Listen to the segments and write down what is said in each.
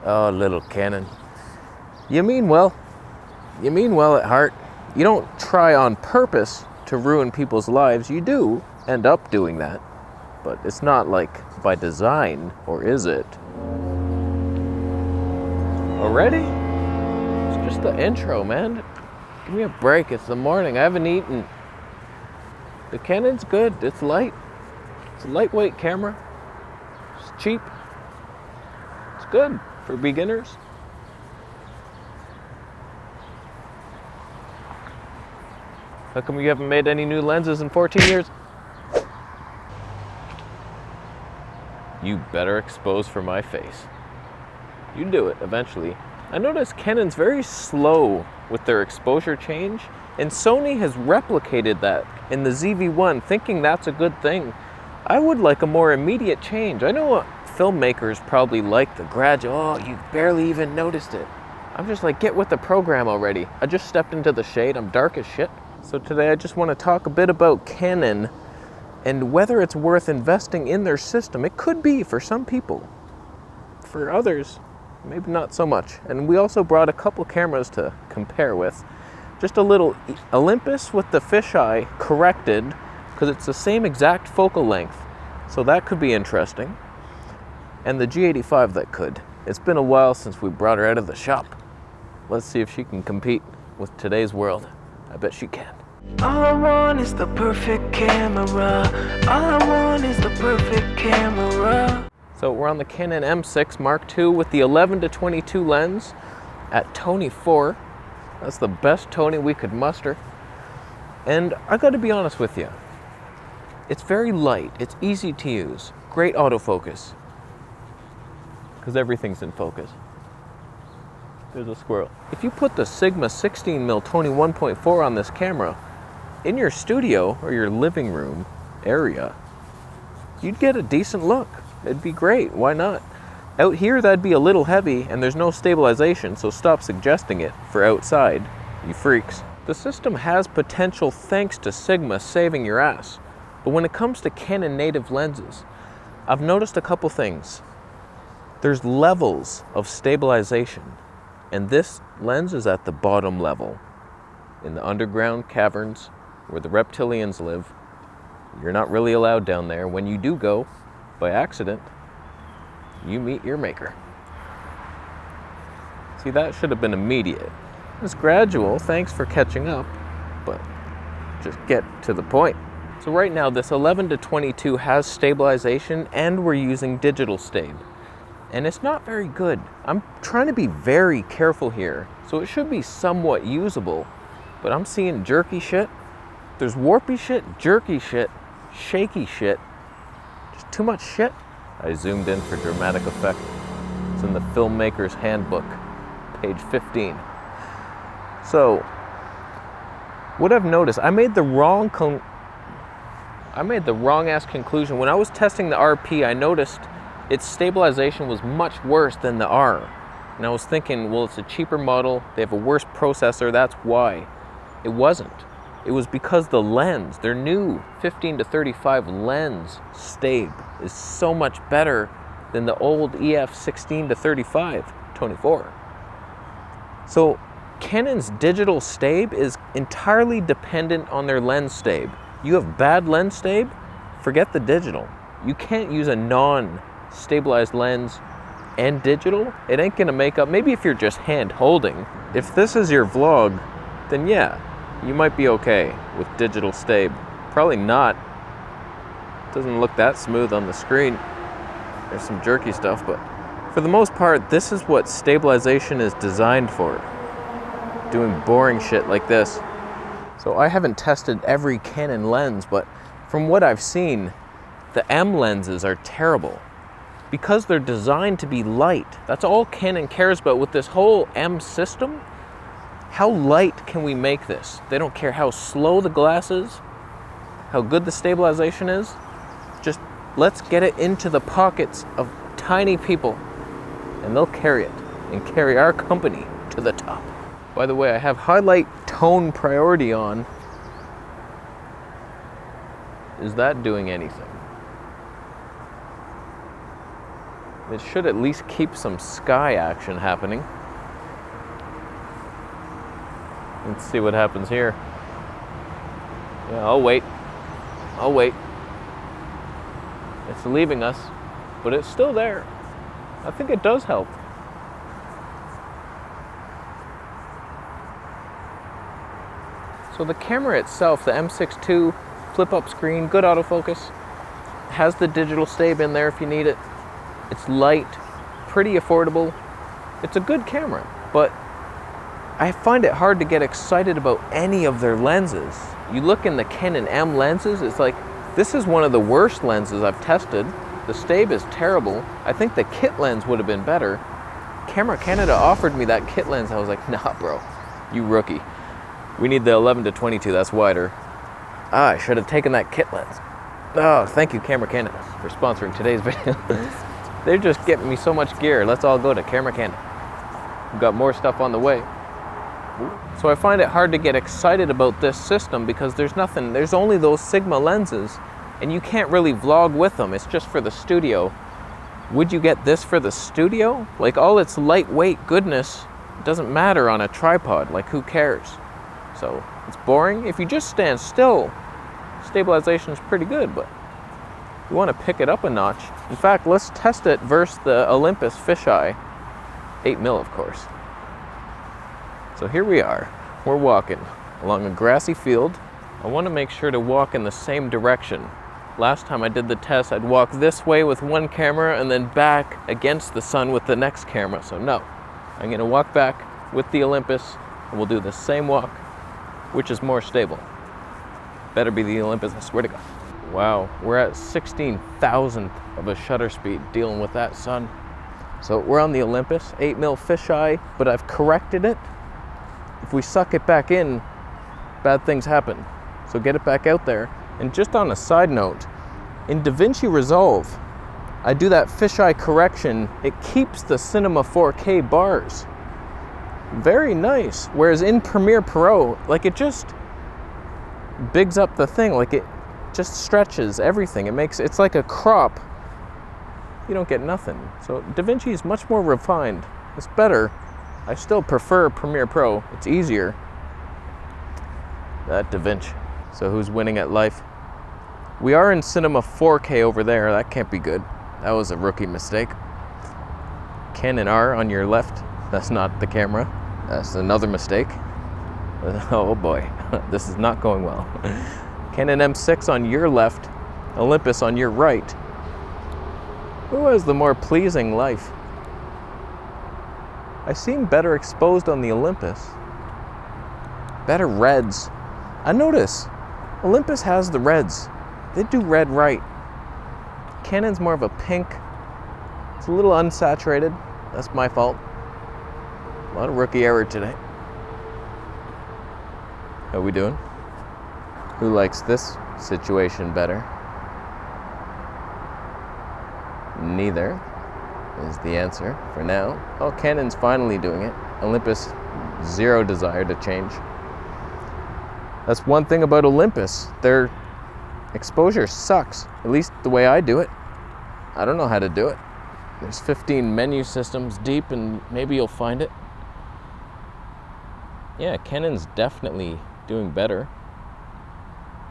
Oh, little Canon. You mean well. You mean well at heart. You don't try on purpose to ruin people's lives. You do end up doing that. But it's not like by design, or is it? Already? It's just the intro, man. Give me a break. It's the morning. I haven't eaten. The Canon's good. It's light. It's a lightweight camera. It's cheap. It's good for beginners. How come you haven't made any new lenses in 14 years? You better expose for my face. You do it eventually. I noticed Canon's very slow with their exposure change, and Sony has replicated that in the ZV-1, thinking that's a good thing. I would like a more immediate change. I know filmmakers probably like the gradual, oh, you barely even noticed it. I'm just like, get with the program already. I just stepped into the shade, I'm dark as shit. So today I just want to talk a bit about Canon and whether it's worth investing in their system. It could be for some people. For others, maybe not so much. And we also brought a couple cameras to compare with. Just a little Olympus with the fisheye corrected, because it's the same exact focal length. So that could be interesting. And the G85 that could. It's been a while since we brought her out of the shop. Let's see if she can compete with today's world. I bet she can. All I want is the perfect camera. All I want is the perfect camera. So we're on the Canon M6 Mark II with the 11-22 lens at Tony 4. That's the best Tony we could muster. And I gotta be honest with you. It's very light, it's easy to use, great autofocus. Because everything's in focus. There's a squirrel. If you put the Sigma 16mm Tony 1.4 on this camera, in your studio or your living room area, you'd get a decent look. It'd be great, why not? Out here that'd be a little heavy and there's no stabilization, so stop suggesting it for outside, you freaks. The system has potential thanks to Sigma saving your ass. But when it comes to Canon native lenses, I've noticed a couple things. There's levels of stabilization, and this lens is at the bottom level. In the underground caverns where the reptilians live, you're not really allowed down there. When you do go, by accident, you meet your maker. See, that should have been immediate. It's gradual, thanks for catching up, but just get to the point. So right now, this 11-22 has stabilization, and we're using digital stab. And it's not very good. I'm trying to be very careful here, so it should be somewhat usable, but I'm seeing jerky shit. There's warpy shit, jerky shit, shaky shit, just too much shit. I zoomed in for dramatic effect. It's in the filmmaker's handbook, page 15. So, what I've noticed, I made the wrong ass conclusion. When I was testing the RP, I noticed its stabilization was much worse than the R. And I was thinking, well, it's a cheaper model, they have a worse processor, that's why. It wasn't. It was because the lens, their new 15-35 lens stab is so much better than the old EF 16-35 24. So Canon's digital stab is entirely dependent on their lens stab. You have bad lens stab, forget the digital. You can't use a non-stabilized lens and digital. It ain't gonna make up. Maybe if you're just hand holding. If this is your vlog, then yeah, you might be okay with digital stab. Probably not. Doesn't look that smooth on the screen. There's some jerky stuff, but for the most part, this is what stabilization is designed for. Doing boring shit like this. So I haven't tested every Canon lens, but from what I've seen, the M lenses are terrible. Because they're designed to be light. That's all Canon cares about with this whole M system. How light can we make this? They don't care how slow the glass is, how good the stabilization is. Just let's get it into the pockets of tiny people, and they'll carry it and carry our company to the top. By the way, I have highlight tone priority on. Is that doing anything? It should at least keep some sky action happening. Let's see what happens here. Yeah, I'll wait. It's leaving us, but it's still there. I think it does help. So the camera itself, the M6 II, flip-up screen, good autofocus, has the digital stab in there if you need it. It's light, pretty affordable. It's a good camera, but I find it hard to get excited about any of their lenses. You look in the Canon M Lenses, it's like, this is one of the worst lenses I've tested. The stab is terrible. I think the kit lens would have been better. Camera Canada offered me that kit lens. I was like, nah, bro, you rookie. We need the 11 to 22, that's wider. I should have taken that kit lens. Oh, thank you, Camera Canada, for sponsoring today's video. They're just getting me so much gear. Let's all go to Camera Canada. We've got more stuff on the way. So I find it hard to get excited about this system because there's only those Sigma lenses and you can't really vlog with them. It's just for the studio. Would you get this for the studio? Like, all its lightweight goodness doesn't matter on a tripod. Like, who cares? So it's boring. If you just stand still, stabilization is pretty good, but you want to pick it up a notch. In fact, let's test it versus the Olympus fisheye, 8mm of course. So here we are. We're walking along a grassy field. I want to make sure to walk in the same direction. Last time I did the test, I'd walk this way with one camera and then back against the sun with the next camera. So no, I'm going to walk back with the Olympus and we'll do the same walk. Which is more stable? Better be the Olympus, I swear to God. Wow, we're at 16,000th of a shutter speed dealing with that sun. So we're on the Olympus, 8mm fisheye, but I've corrected it. If we suck it back in, bad things happen. So get it back out there. And just on a side note, in DaVinci Resolve, I do that fisheye correction. It keeps the Cinema 4K bars. Very nice. Whereas in Premiere Pro, like, it just bigs up the thing. Like, it just stretches everything. It's like a crop. You don't get nothing. So DaVinci is much more refined. It's better. I still prefer Premiere Pro. It's easier. That DaVinci. So who's winning at life? We are in Cinema 4K over there. That can't be good. That was a rookie mistake. Canon R on your left. That's not the camera. That's another mistake. Oh boy, this is not going well. Canon M6 on your left, Olympus on your right. Who has the more pleasing life? I seem better exposed on the Olympus. Better reds. I notice Olympus has the reds. They do red right. Canon's more of a pink. It's a little unsaturated. That's my fault. A lot of rookie error today. How we doing? Who likes this situation better? Neither is the answer for now. Oh, Canon's finally doing it. Olympus, zero desire to change. That's one thing about Olympus. Their exposure sucks. At least the way I do it. I don't know how to do it. There's 15 menu systems deep and maybe you'll find it. Yeah, Canon's definitely doing better.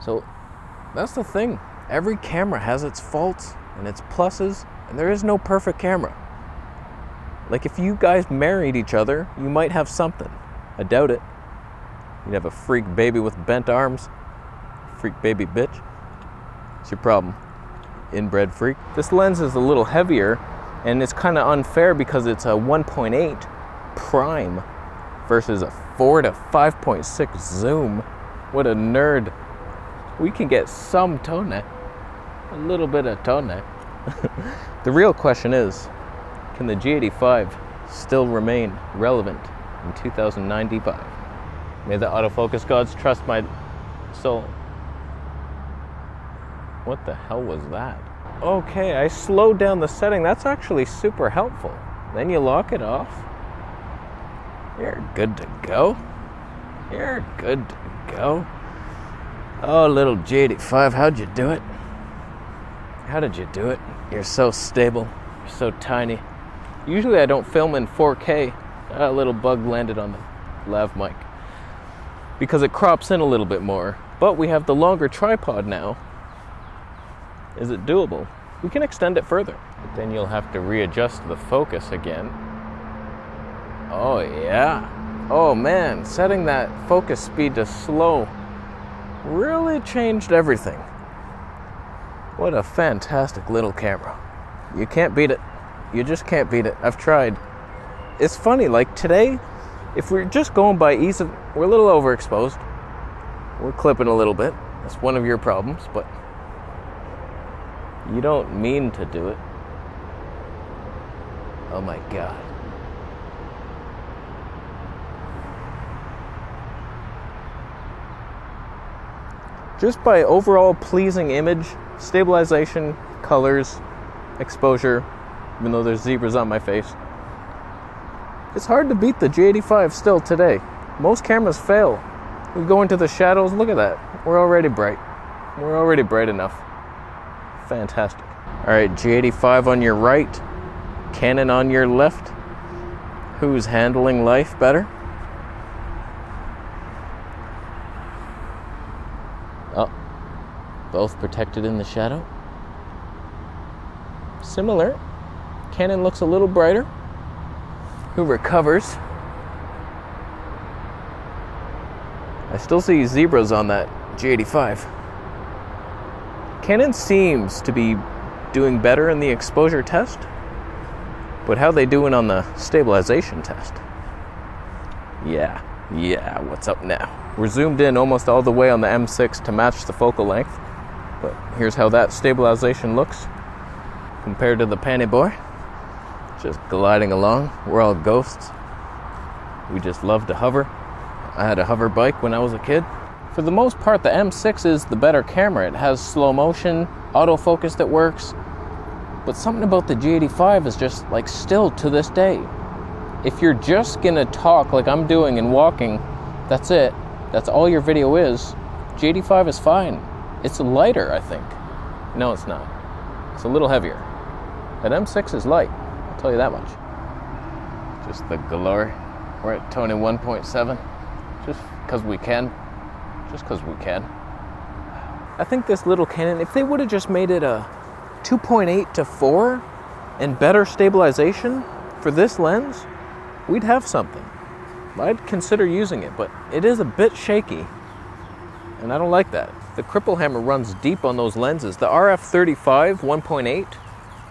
So that's the thing. Every camera has its faults and its pluses, and there is no perfect camera. Like, if you guys married each other, you might have something. I doubt it. You'd have a freak baby with bent arms. Freak baby bitch. It's your problem. Inbred freak. This lens is a little heavier, and it's kind of unfair because it's a 1.8 prime versus a 4 to 5.6 zoom. What a nerd. We can get some tone net. A little bit of tone net. The real question is, can the G85 still remain relevant in 2095? May the autofocus gods trust my soul. What the hell was that? Okay, I slowed down the setting. That's actually super helpful. Then you lock it off. You're good to go. You're good to go. Oh, little G85, how'd you do it? How did you do it? You're so stable. You're so tiny. Usually I don't film in 4K. A little bug landed on the lav mic because it crops in a little bit more. But we have the longer tripod now. Is it doable? We can extend it further. But then you'll have to readjust the focus again. Oh yeah. Oh man, setting that focus speed to slow really changed everything. What a fantastic little camera. You can't beat it. You just can't beat it. I've tried. It's funny, like today, if we're just going by ease of, we're a little overexposed. We're clipping a little bit. That's one of your problems, but you don't mean to do it. Oh my God. Just by overall pleasing image, stabilization, colors, exposure, even though there's zebras on my face, it's hard to beat the G85 still today. Most cameras fail. We go into the shadows, look at that. We're already bright. We're already bright enough. Fantastic. All right, G85 on your right, Canon on your left. Who's handling life better? Oh, both protected in the shadow. Similar. Canon looks a little brighter. Who recovers? I still see zebras on that G85. Canon seems to be doing better in the exposure test, but how they doing on the stabilization test? Yeah, what's up now? We're zoomed in almost all the way on the M6 to match the focal length, but here's how that stabilization looks compared to the Panny Boy. Just gliding along. We're all ghosts. We just love to hover. I had a hover bike when I was a kid. For the most part, the M6 is the better camera. It has slow motion, autofocus that works, but something about the G85 is just like still to this day. If you're just gonna talk like I'm doing and walking, that's it. That's all your video is. G85 is fine. It's lighter, I think. No, it's not. It's a little heavier. That M6 is light. I'll tell you that much. Just the glory. We're at Tony 1.7. Just because we can. Just because we can. I think this little Canon, if they would have just made it a 2.8 to 4 and better stabilization for this lens, we'd have something. I'd consider using it, but it is a bit shaky, and I don't like that. The cripple hammer runs deep on those lenses. The RF35 1.8,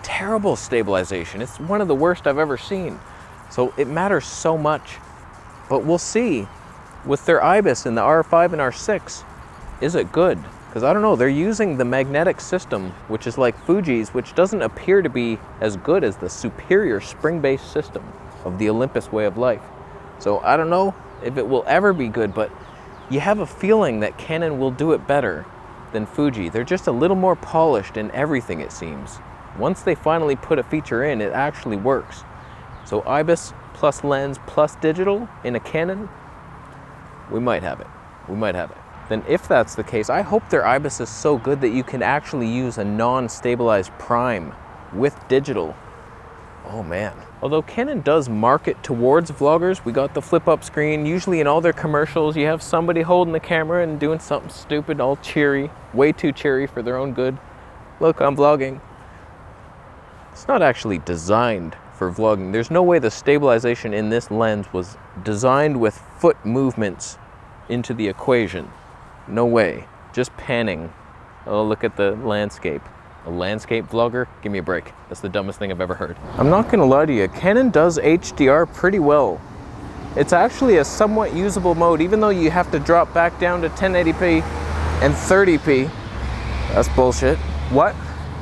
terrible stabilization. It's one of the worst I've ever seen. So it matters so much. But we'll see with their IBIS in the R5 and R6, is it good? Because I don't know, they're using the magnetic system, which is like Fuji's, which doesn't appear to be as good as the superior spring-based system of the Olympus way of life. So I don't know if it will ever be good, but you have a feeling that Canon will do it better than Fuji. They're just a little more polished in everything, it seems. Once they finally put a feature in, it actually works. So IBIS plus lens plus digital in a Canon, we might have it. We might have it. Then if that's the case, I hope their IBIS is so good that you can actually use a non-stabilized prime with digital. Oh man. Although Canon does market towards vloggers, we got the flip-up screen. Usually in all their commercials, you have somebody holding the camera and doing something stupid, all cheery, way too cheery for their own good. Look, I'm vlogging. It's not actually designed for vlogging. There's no way the stabilization in this lens was designed with foot movements into the equation. No way. Just panning. Oh, look at the landscape. A landscape vlogger? Give me a break. That's the dumbest thing I've ever heard. I'm not gonna lie to you, Canon does HDR pretty well. It's actually a somewhat usable mode, even though you have to drop back down to 1080p and 30p. That's bullshit. What?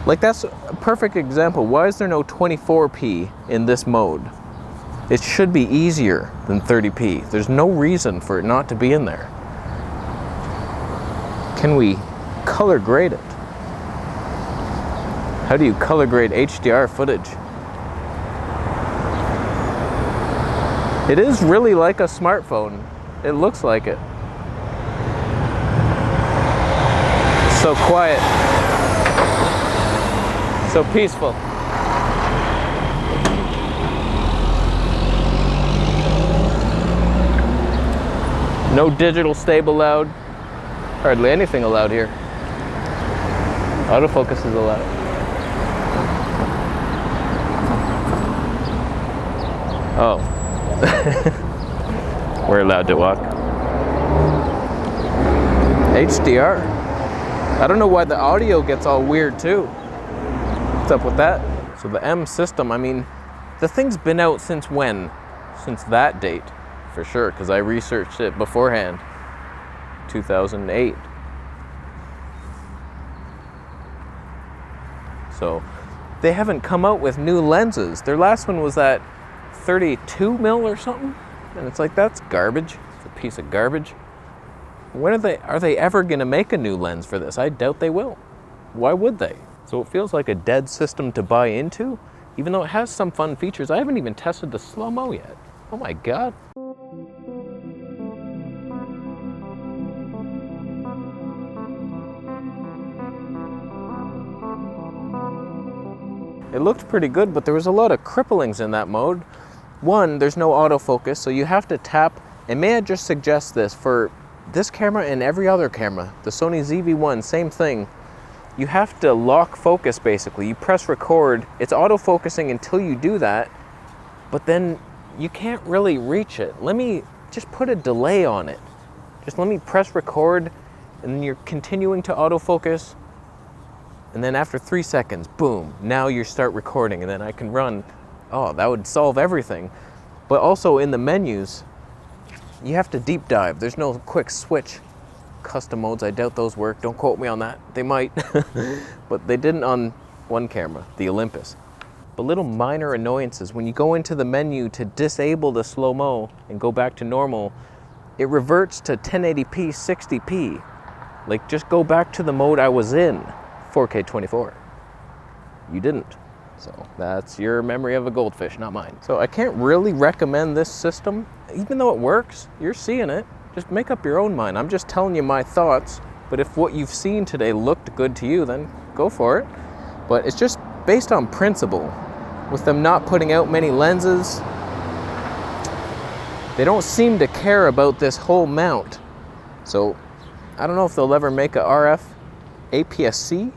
Like, that's a perfect example. Why is there no 24p in this mode? It should be easier than 30p. There's no reason for it not to be in there. Can we color grade it? How do you color grade HDR footage? It is really like a smartphone. It looks like it. So quiet. So peaceful. No digital stable allowed. Hardly anything allowed here. Autofocus is allowed. Oh. We're allowed to walk. HDR. I don't know why the audio gets all weird too. What's up with that? So the M system, I mean, the thing's been out since when? Since that date, for sure, because I researched it beforehand. 2008. So they haven't come out with new lenses. Their last one was that 32 mil or something, and it's like, that's garbage. It's a piece of garbage. When are they ever going to make a new lens for this? I doubt they will. Why would they? So it feels like a dead system to buy into, even though it has some fun features. I haven't even tested the slow-mo yet. Oh my God. It looked pretty good, but there was a lot of cripplings in that mode. One, there's no autofocus, so you have to tap, and may I just suggest this, for this camera and every other camera, the Sony ZV-1, same thing. You have to lock focus basically. You press record, it's autofocusing until you do that, but then you can't really reach it. Let me just put a delay on it. Just let me press record, and then you're continuing to autofocus, and then after 3 seconds, boom, now you start recording, and then I can run. Oh, that would solve everything. But also in the menus, you have to deep dive. There's no quick switch. Custom modes, I doubt those work. Don't quote me on that. They might. But they didn't on one camera, the Olympus. But little minor annoyances. When you go into the menu to disable the slow-mo and go back to normal, it reverts to 1080p, 60p. Like, just go back to the mode I was in, 4K 24. You didn't. So that's your memory of a goldfish, not mine. So I can't really recommend this system. Even though it works, you're seeing it. Just make up your own mind. I'm just telling you my thoughts. But if what you've seen today looked good to you, then go for it. But it's just based on principle. With them not putting out many lenses, they don't seem to care about this whole mount. So I don't know if they'll ever make a RF aps-c.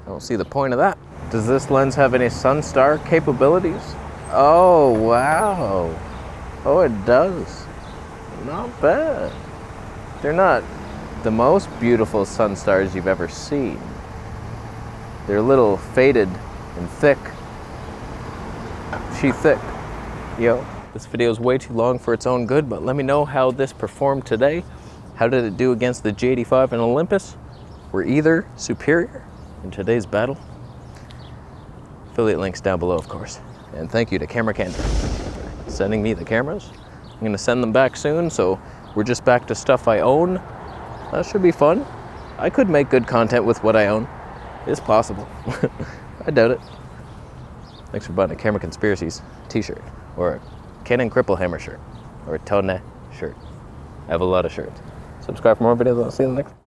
I don't see the point of that. Does this lens have any Sunstar capabilities? Oh, wow. Oh, it does. Not bad. They're not the most beautiful Sunstars you've ever seen. They're a little faded and thick. She thick. Yo, this video is way too long for its own good, but let me know how this performed today. How did it do against the G85 and Olympus? Were either superior in today's battle? Affiliate links down below, of course. And thank you to Camera Canada for sending me the cameras. I'm gonna send them back soon, so we're just back to stuff I own. That should be fun. I could make good content with what I own. It's possible. I doubt it. Thanks for buying a Camera Conspiracies t-shirt, or a Canon Cripple Hammer shirt, or a Tone shirt. I have a lot of shirts. Subscribe for more videos. I'll see you in the next one.